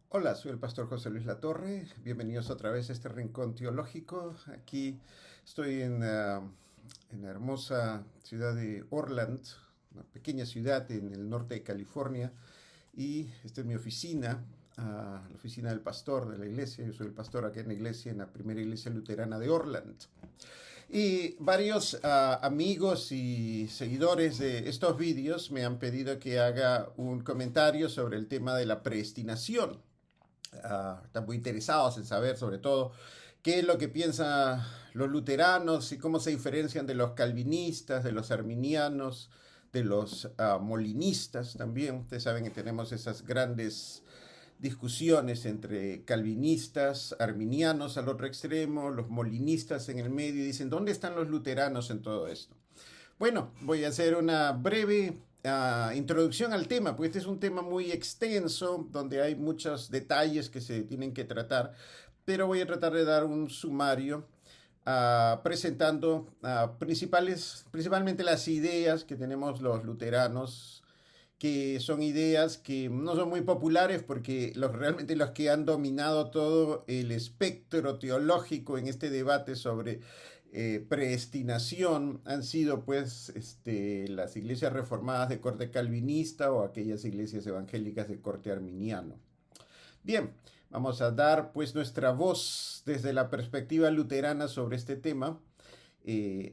Hola, soy el pastor José Luis Latorre. Bienvenidos otra vez a este rincón teológico. Aquí estoy en la hermosa ciudad de Orland, una pequeña ciudad en el norte de California. Y esta es mi oficina, la oficina del pastor de la iglesia. Yo soy el pastor aquí en la iglesia, en la primera iglesia luterana de Orland. Y varios amigos y seguidores de estos vídeos me han pedido que haga un comentario sobre el tema de la predestinación. Están muy interesados en saber sobre todo qué es lo que piensan los luteranos y cómo se diferencian de los calvinistas, de los arminianos, de los molinistas también. Ustedes saben que tenemos esas grandes discusiones entre calvinistas, arminianos al otro extremo, los molinistas en el medio, y dicen, ¿dónde están los luteranos en todo esto? Bueno, voy a hacer una breve introducción al tema, porque este es un tema muy extenso, donde hay muchos detalles que se tienen que tratar, pero voy a tratar de dar un sumario presentando principalmente las ideas que tenemos los luteranos, que son ideas que no son muy populares porque realmente los que han dominado todo el espectro teológico en este debate sobre predestinación han sido pues las iglesias reformadas de corte calvinista o aquellas iglesias evangélicas de corte arminiano. Bien, vamos a dar pues nuestra voz desde la perspectiva luterana sobre este tema,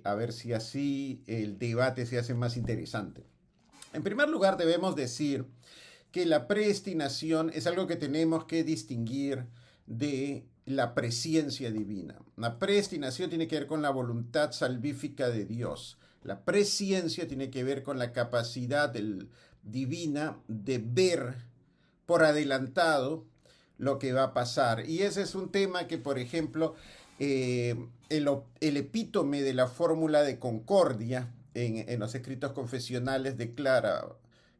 a ver si así el debate se hace más interesante. En primer lugar, debemos decir que la predestinación es algo que tenemos que distinguir de la presciencia divina. La predestinación tiene que ver con la voluntad salvífica de Dios. La presciencia tiene que ver con la capacidad divina de ver por adelantado lo que va a pasar. Y ese es un tema que, por ejemplo, el epítome de la fórmula de concordia en los escritos confesionales declara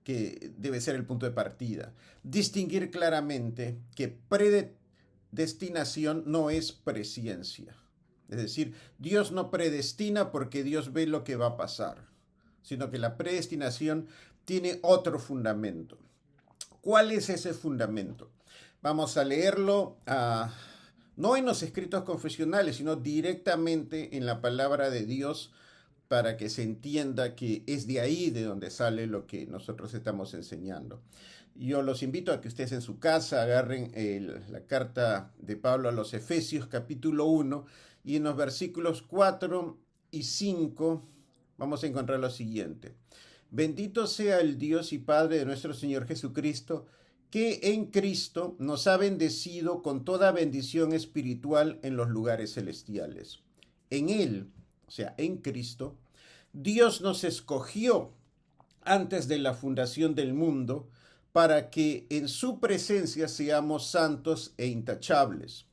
que debe ser el punto de partida. Distinguir claramente que predestinación no es presciencia. Es decir, Dios no predestina porque Dios ve lo que va a pasar, sino que la predestinación tiene otro fundamento. ¿Cuál es ese fundamento? Vamos a leerlo no en los escritos confesionales, sino directamente en la palabra de Dios para que se entienda que es de ahí de donde sale lo que nosotros estamos enseñando. Yo los invito a que ustedes en su casa agarren la carta de Pablo a los Efesios capítulo 1 y en los versículos 4 y 5 vamos a encontrar lo siguiente. Bendito sea el Dios y Padre de nuestro Señor Jesucristo, que en Cristo nos ha bendecido con toda bendición espiritual en los lugares celestiales. En Él, o sea, en Cristo, Dios nos escogió antes de la fundación del mundo para que en su presencia seamos santos e intachables.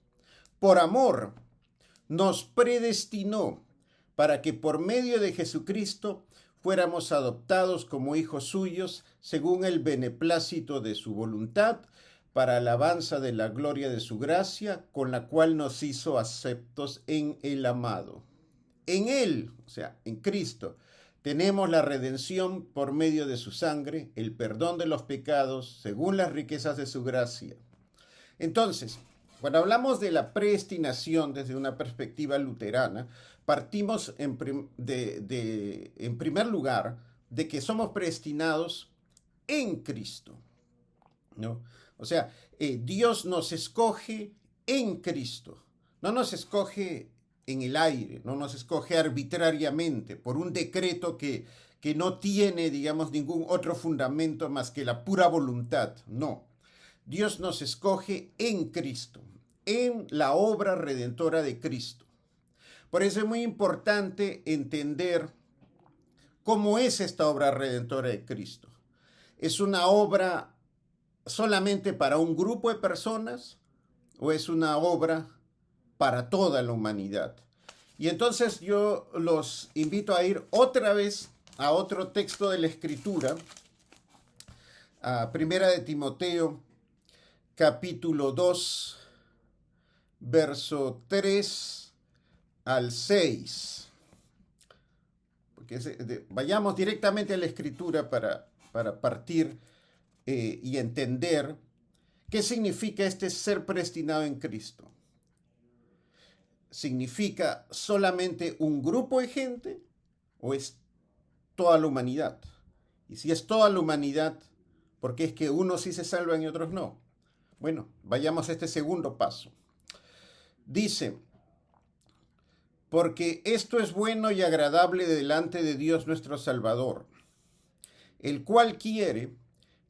Por amor, nos predestinó para que por medio de Jesucristo fuéramos adoptados como hijos suyos según el beneplácito de su voluntad, para alabanza de la gloria de su gracia, con la cual nos hizo aceptos en el amado. En Él, o sea, en Cristo, tenemos la redención por medio de su sangre, el perdón de los pecados, según las riquezas de su gracia. Entonces, cuando hablamos de la predestinación desde una perspectiva luterana, partimos en primer lugar de que somos predestinados en Cristo, ¿no? O sea, Dios nos escoge en Cristo, no nos escoge en el aire, no nos escoge arbitrariamente por un decreto que no tiene, digamos, ningún otro fundamento más que la pura voluntad, no. Dios nos escoge en Cristo, en la obra redentora de Cristo. Por eso es muy importante entender cómo es esta obra redentora de Cristo. ¿Es una obra solamente para un grupo de personas o es una obra para toda la humanidad? Y entonces yo los invito a ir otra vez a otro texto de la Escritura, a Primera de Timoteo, capítulo 2, verso 3 al 6. Porque vayamos directamente a la Escritura para partir y entender ¿Qué significa este ser predestinado en Cristo? ¿Significa solamente un grupo de gente o es toda la humanidad? Y si es toda la humanidad, ¿por qué es que unos sí se salvan y otros no? Bueno, vayamos a este segundo paso. Dice, porque esto es bueno y agradable delante de Dios nuestro Salvador, el cual quiere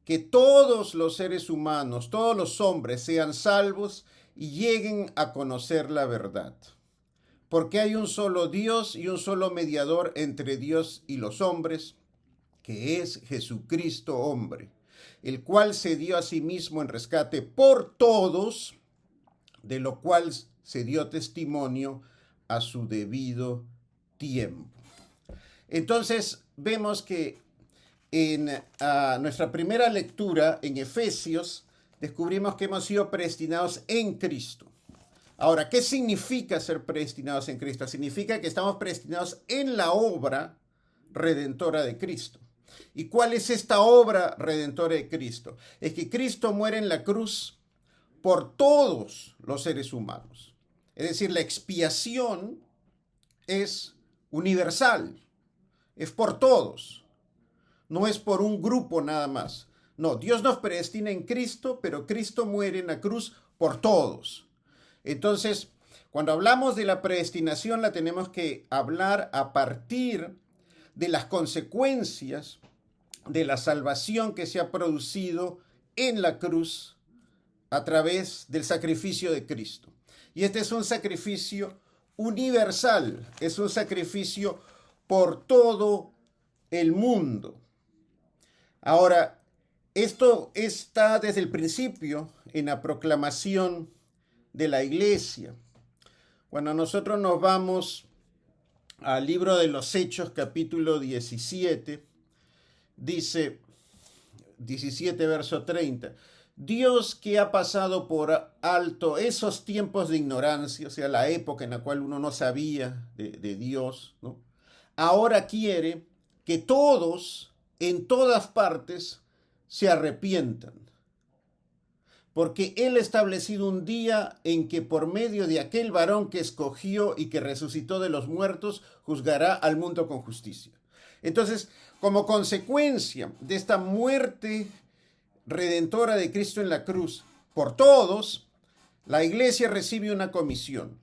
que todos los seres humanos, todos los hombres sean salvos y lleguen a conocer la verdad. Porque hay un solo Dios y un solo mediador entre Dios y los hombres, que es Jesucristo hombre, el cual se dio a sí mismo en rescate por todos, de lo cual se dio testimonio a su debido tiempo. Entonces vemos que en nuestra primera lectura en Efesios descubrimos que hemos sido predestinados en Cristo. Ahora, ¿qué significa ser predestinados en Cristo? Significa que estamos predestinados en la obra redentora de Cristo. ¿Y cuál es esta obra redentora de Cristo? Es que Cristo muere en la cruz por todos los seres humanos. Es decir, la expiación es universal, es por todos, no es por un grupo nada más. No, Dios nos predestina en Cristo, pero Cristo muere en la cruz por todos. Entonces, cuando hablamos de la predestinación, la tenemos que hablar a partir de las consecuencias de la salvación que se ha producido en la cruz a través del sacrificio de Cristo. Y este es un sacrificio universal, es un sacrificio por todo el mundo. Ahora, esto está desde el principio en la proclamación de la iglesia. Cuando nosotros nos vamos al libro de los Hechos, capítulo 17, dice 17, verso 30. Dios, que ha pasado por alto esos tiempos de ignorancia, o sea, la época en la cual uno no sabía de Dios, ¿no? Ahora quiere que todos, en todas partes, se arrepientan. Porque Él ha establecido un día en que por medio de aquel varón que escogió y que resucitó de los muertos, juzgará al mundo con justicia. Entonces, como consecuencia de esta muerte redentora de Cristo en la cruz por todos, la iglesia recibe una comisión,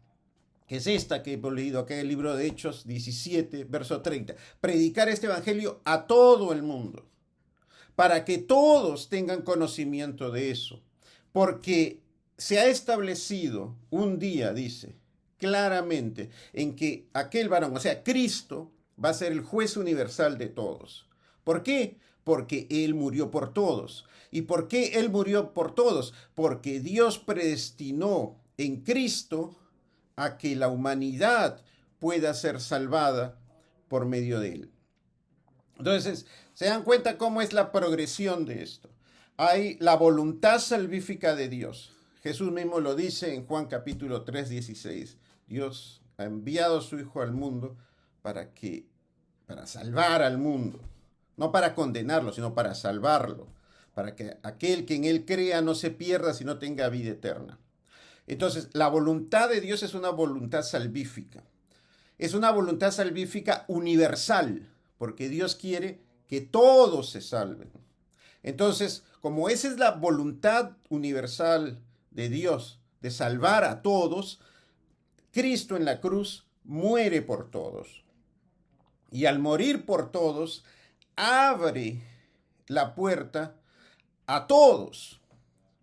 que es esta que hemos leído acá en el libro de Hechos 17, verso 30. Predicar este evangelio a todo el mundo, para que todos tengan conocimiento de eso. Porque se ha establecido un día, dice, claramente, en que aquel varón, o sea, Cristo, va a ser el juez universal de todos. ¿Por qué? Porque Él murió por todos. ¿Y por qué Él murió por todos? Porque Dios predestinó en Cristo a que la humanidad pueda ser salvada por medio de Él. Entonces, ¿se dan cuenta cómo es la progresión de esto? Hay la voluntad salvífica de Dios. Jesús mismo lo dice en Juan capítulo 3, 16. Dios ha enviado a su Hijo al mundo para salvar al mundo. No para condenarlo, sino para salvarlo. Para que aquel que en Él crea no se pierda, sino tenga vida eterna. Entonces, la voluntad de Dios es una voluntad salvífica. Es una voluntad salvífica universal, porque Dios quiere que todos se salven. Entonces, como esa es la voluntad universal de Dios, de salvar a todos, Cristo en la cruz muere por todos. Y al morir por todos, abre la puerta a todos.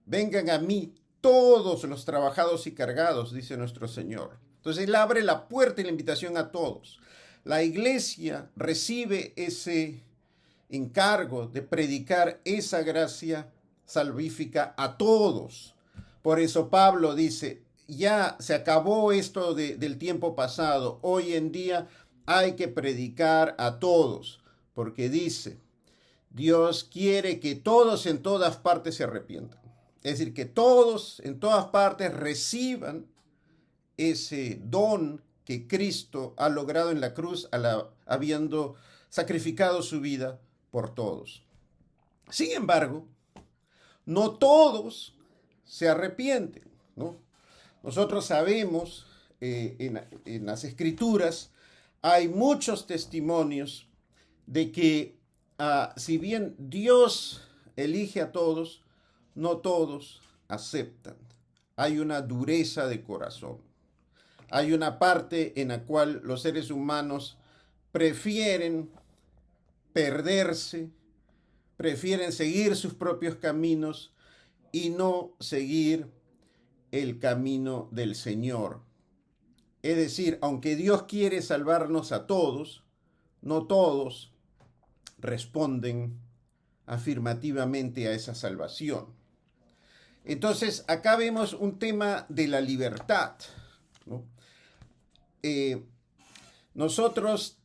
Vengan a mí todos los trabajados y cargados, dice nuestro Señor. Entonces Él abre la puerta y la invitación a todos. La iglesia recibe ese encargo de predicar esa gracia salvífica a todos. Por eso Pablo dice, ya se acabó esto del tiempo pasado, hoy en día hay que predicar a todos, porque dice, Dios quiere que todos en todas partes se arrepientan. Es decir, que todos en todas partes reciban ese don que Cristo ha logrado en la cruz habiendo sacrificado su vida por todos. Sin embargo, no todos se arrepienten, ¿no? Nosotros sabemos, en las Escrituras hay muchos testimonios de que si bien Dios elige a todos, no todos aceptan. Hay una dureza de corazón. Hay una parte en la cual los seres humanos prefieren perderse, prefieren seguir sus propios caminos y no seguir el camino del Señor. Es decir, aunque Dios quiere salvarnos a todos, no todos responden afirmativamente a esa salvación. Entonces, acá vemos un tema de la libertad, ¿no? Nosotros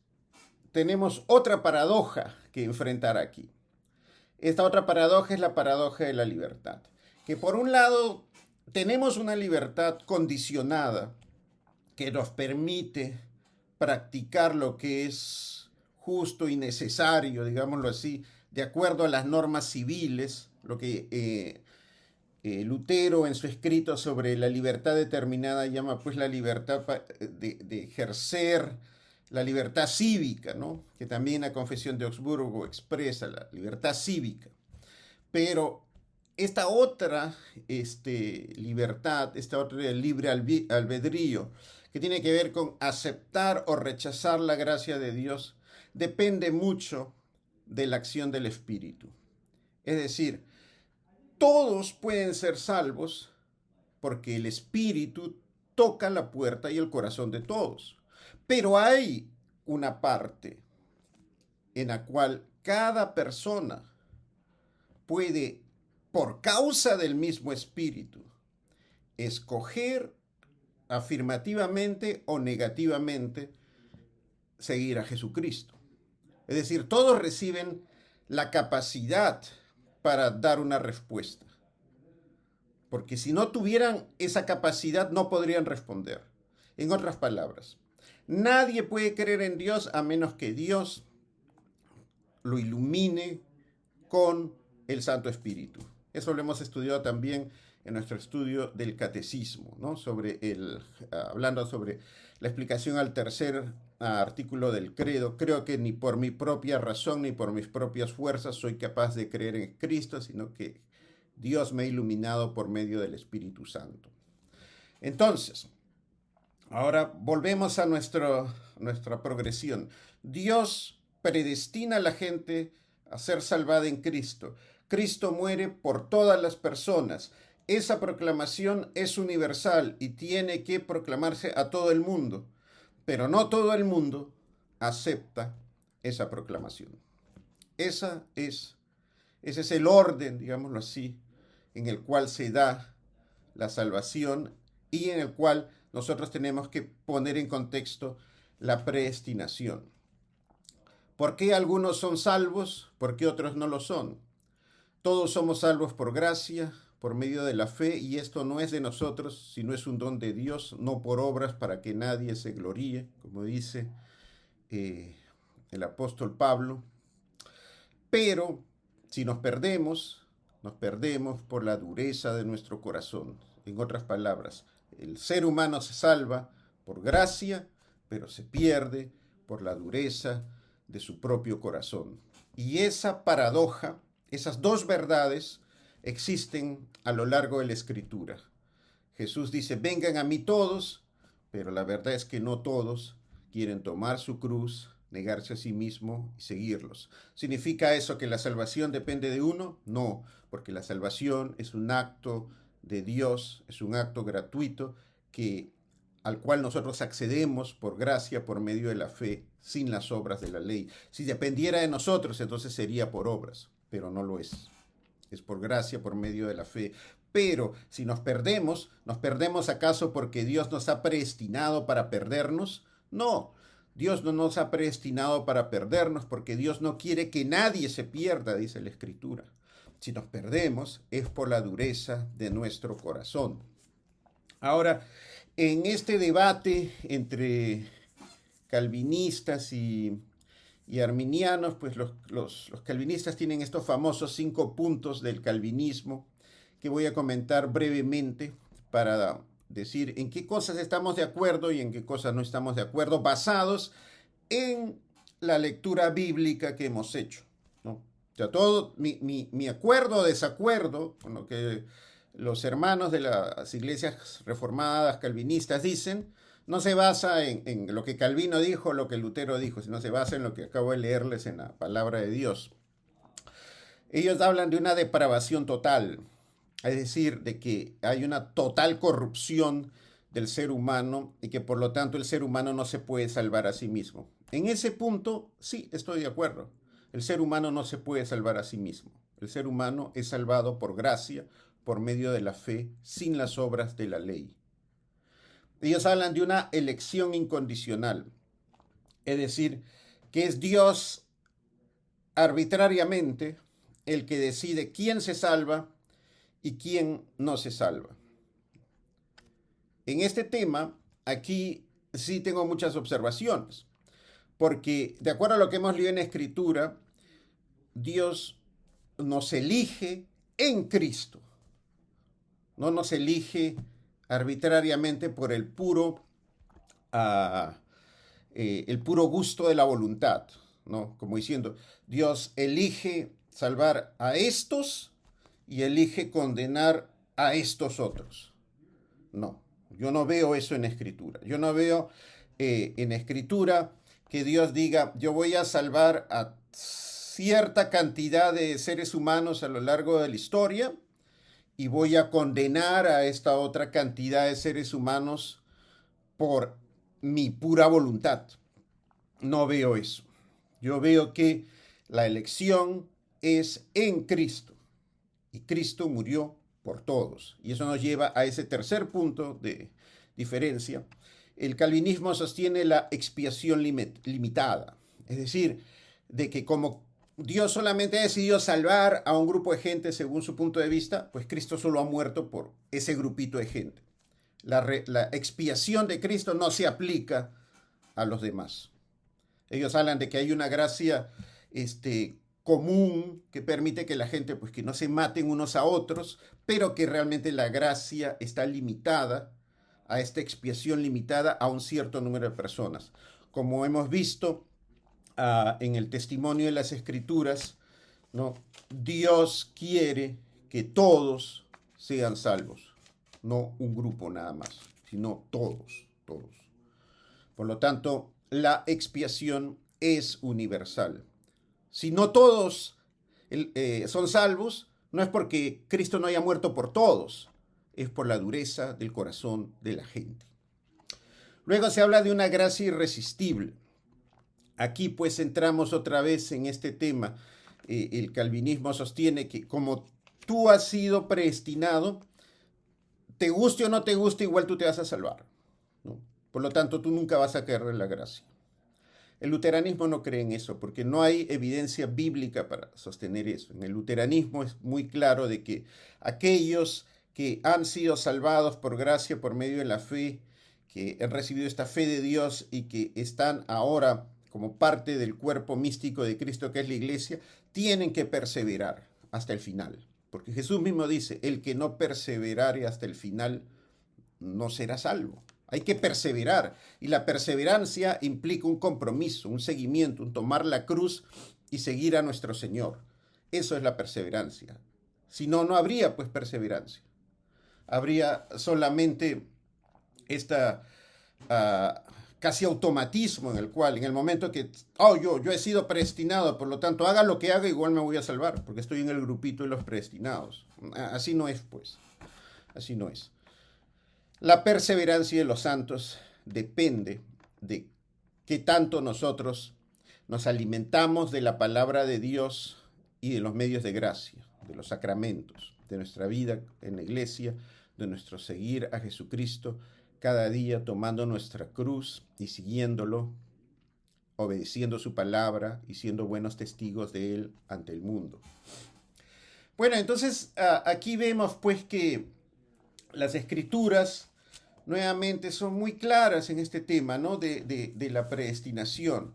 tenemos otra paradoja que enfrentar aquí. Esta otra paradoja es la paradoja de la libertad. Que por un lado tenemos una libertad condicionada que nos permite practicar lo que es justo y necesario, digámoslo así, de acuerdo a las normas civiles, lo que Lutero en su escrito sobre la libertad determinada llama pues la libertad de ejercer la libertad cívica, ¿no? Que también la Confesión de Augsburgo expresa la libertad cívica. Pero esta otra libertad, esta otra libre albedrío, que tiene que ver con aceptar o rechazar la gracia de Dios, depende mucho de la acción del Espíritu. Es decir, todos pueden ser salvos porque el Espíritu toca la puerta y el corazón de todos. Pero hay una parte en la cual cada persona puede, por causa del mismo Espíritu, escoger afirmativamente o negativamente seguir a Jesucristo. Es decir, todos reciben la capacidad para dar una respuesta. Porque si no tuvieran esa capacidad, no podrían responder. En otras palabras, nadie puede creer en Dios a menos que Dios lo ilumine con el Santo Espíritu. Eso lo hemos estudiado también en nuestro estudio del catecismo, ¿no? Hablando sobre la explicación al tercer artículo del credo. Creo que ni por mi propia razón ni por mis propias fuerzas soy capaz de creer en Cristo, sino que Dios me ha iluminado por medio del Espíritu Santo. Entonces, ahora volvemos a nuestra progresión. Dios predestina a la gente a ser salvada en Cristo. Cristo muere por todas las personas. Esa proclamación es universal y tiene que proclamarse a todo el mundo. Pero no todo el mundo acepta esa proclamación. Ese es el orden, digámoslo así, en el cual se da la salvación y en el cual nosotros tenemos que poner en contexto la predestinación. ¿Por qué algunos son salvos? ¿Por qué otros no lo son? Todos somos salvos por gracia, por medio de la fe, y esto no es de nosotros, sino es un don de Dios, no por obras para que nadie se gloríe, como dice el apóstol Pablo. Pero si nos perdemos por la dureza de nuestro corazón. En otras palabras, el ser humano se salva por gracia, pero se pierde por la dureza de su propio corazón. Y esa paradoja, esas dos verdades, existen a lo largo de la Escritura. Jesús dice, vengan a mí todos, pero la verdad es que no todos quieren tomar su cruz, negarse a sí mismo y seguirlos. ¿Significa eso que la salvación depende de uno? No, porque la salvación es un acto de Dios, es un acto gratuito al cual nosotros accedemos por gracia, por medio de la fe, sin las obras de la ley. Si dependiera de nosotros, entonces sería por obras, pero no lo es. Es por gracia, por medio de la fe. Pero si ¿nos perdemos acaso porque Dios nos ha predestinado para perdernos? No, Dios no nos ha predestinado para perdernos porque Dios no quiere que nadie se pierda, dice la Escritura. Si nos perdemos es por la dureza de nuestro corazón. Ahora, en este debate entre calvinistas y arminianos, pues los calvinistas tienen estos famosos 5 puntos del calvinismo que voy a comentar brevemente para decir en qué cosas estamos de acuerdo y en qué cosas no estamos de acuerdo, basados en la lectura bíblica que hemos hecho, ¿no? O sea, todo mi acuerdo o desacuerdo con lo que los hermanos de las iglesias reformadas, calvinistas dicen, no se basa en lo que Calvino dijo o lo que Lutero dijo, sino se basa en lo que acabo de leerles en la palabra de Dios. Ellos hablan de una depravación total, es decir, de que hay una total corrupción del ser humano y que por lo tanto el ser humano no se puede salvar a sí mismo. En ese punto, sí, estoy de acuerdo. El ser humano no se puede salvar a sí mismo. El ser humano es salvado por gracia, por medio de la fe, sin las obras de la ley. Ellos hablan de una elección incondicional, es decir, que es Dios arbitrariamente el que decide quién se salva y quién no se salva. En este tema, aquí sí tengo muchas observaciones, porque de acuerdo a lo que hemos leído en la Escritura, Dios nos elige en Cristo, no nos elige arbitrariamente por el puro gusto de la voluntad, ¿no? Como diciendo, Dios elige salvar a estos y elige condenar a estos otros. No, yo no veo eso en Escritura. Yo no veo en Escritura que Dios diga, yo voy a salvar a cierta cantidad de seres humanos a lo largo de la historia y voy a condenar a esta otra cantidad de seres humanos por mi pura voluntad. No veo eso. Yo veo que la elección es en Cristo y Cristo murió por todos. Y eso nos lleva a ese tercer punto de diferencia. El calvinismo sostiene la expiación limitada, es decir, de que como Dios solamente ha decidido salvar a un grupo de gente según su punto de vista, pues Cristo solo ha muerto por ese grupito de gente. La expiación de Cristo no se aplica a los demás. Ellos hablan de que hay una gracia común que permite que la gente pues, que no se maten unos a otros, pero que realmente la gracia está limitada a esta expiación limitada a un cierto número de personas. Como hemos visto en el testimonio de las Escrituras, ¿no? Dios quiere que todos sean salvos, no un grupo nada más, sino todos. Por lo tanto, la expiación es universal. Si no todos son salvos, no es porque Cristo no haya muerto por todos, es por la dureza del corazón de la gente. Luego se habla de una gracia irresistible. Aquí pues entramos otra vez en este tema. El calvinismo sostiene que como tú has sido predestinado, te guste o no te guste, igual tú te vas a salvar, ¿no? Por lo tanto, tú nunca vas a caer en la gracia. El luteranismo no cree en eso, porque no hay evidencia bíblica para sostener eso. En el luteranismo es muy claro de que aquellos que han sido salvados por gracia, por medio de la fe, que han recibido esta fe de Dios y que están ahora como parte del cuerpo místico de Cristo, que es la iglesia, tienen que perseverar hasta el final. Porque Jesús mismo dice, el que no perseverare hasta el final no será salvo. Hay que perseverar, y la perseverancia implica un compromiso, un seguimiento, un tomar la cruz y seguir a nuestro Señor. Eso es la perseverancia. Si no, no habría pues perseverancia. Habría solamente esta casi automatismo en el cual, en el momento que, yo he sido predestinado, por lo tanto, haga lo que haga, igual me voy a salvar, porque estoy en el grupito de los predestinados. Así no es, pues. Así no es. La perseverancia de los santos depende de qué tanto nosotros nos alimentamos de la palabra de Dios y de los medios de gracia, de los sacramentos, de nuestra vida en la iglesia, de nuestro seguir a Jesucristo cada día tomando nuestra cruz y siguiéndolo, obedeciendo su palabra y siendo buenos testigos de Él ante el mundo. Bueno, entonces aquí vemos pues que las Escrituras nuevamente son muy claras en este tema, ¿no? de la predestinación.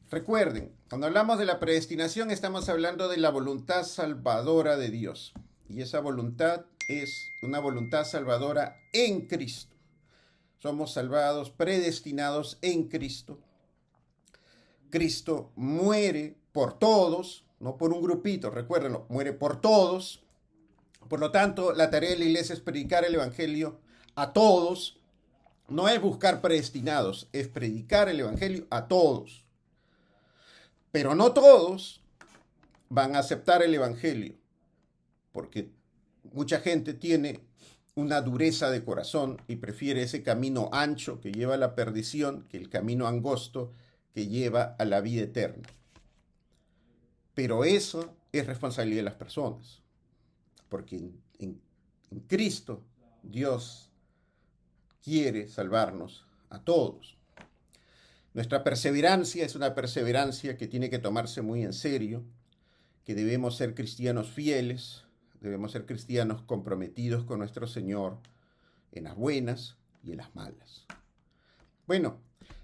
Recuerden, cuando hablamos de la predestinación estamos hablando de la voluntad salvadora de Dios. Y esa voluntad es una voluntad salvadora en Cristo. Somos salvados, predestinados en Cristo. Cristo muere por todos, no por un grupito, recuérdenlo, muere por todos. Por lo tanto, la tarea de la iglesia es predicar el evangelio a todos. No es buscar predestinados, es predicar el evangelio a todos. Pero no todos van a aceptar el evangelio, porque mucha gente tiene una dureza de corazón y prefiere ese camino ancho que lleva a la perdición que el camino angosto que lleva a la vida eterna. Pero eso es responsabilidad de las personas, porque en Cristo Dios quiere salvarnos a todos. Nuestra perseverancia es una perseverancia que tiene que tomarse muy en serio, que debemos ser cristianos fieles, debemos ser cristianos comprometidos con nuestro Señor en las buenas y en las malas. Bueno,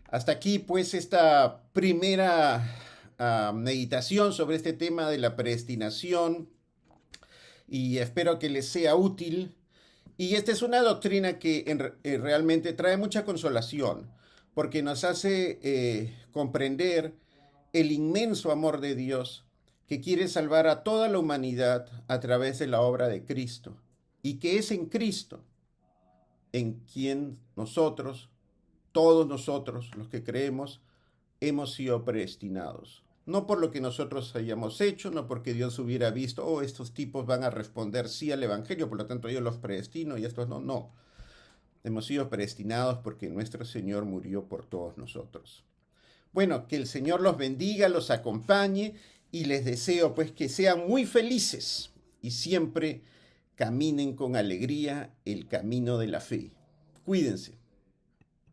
hasta aquí pues esta primera meditación sobre este tema de la predestinación y espero que les sea útil. Y esta es una doctrina que realmente trae mucha consolación porque nos hace comprender el inmenso amor de Dios que quiere salvar a toda la humanidad a través de la obra de Cristo y que es en Cristo en quien nosotros, todos nosotros los que creemos, hemos sido predestinados. No por lo que nosotros hayamos hecho, no porque Dios hubiera visto, oh, estos tipos van a responder sí al Evangelio, por lo tanto yo los predestino y estos no, no. Hemos sido predestinados porque nuestro Señor murió por todos nosotros. Bueno, que el Señor los bendiga, los acompañe y les deseo pues que sean muy felices y siempre caminen con alegría el camino de la fe. Cuídense.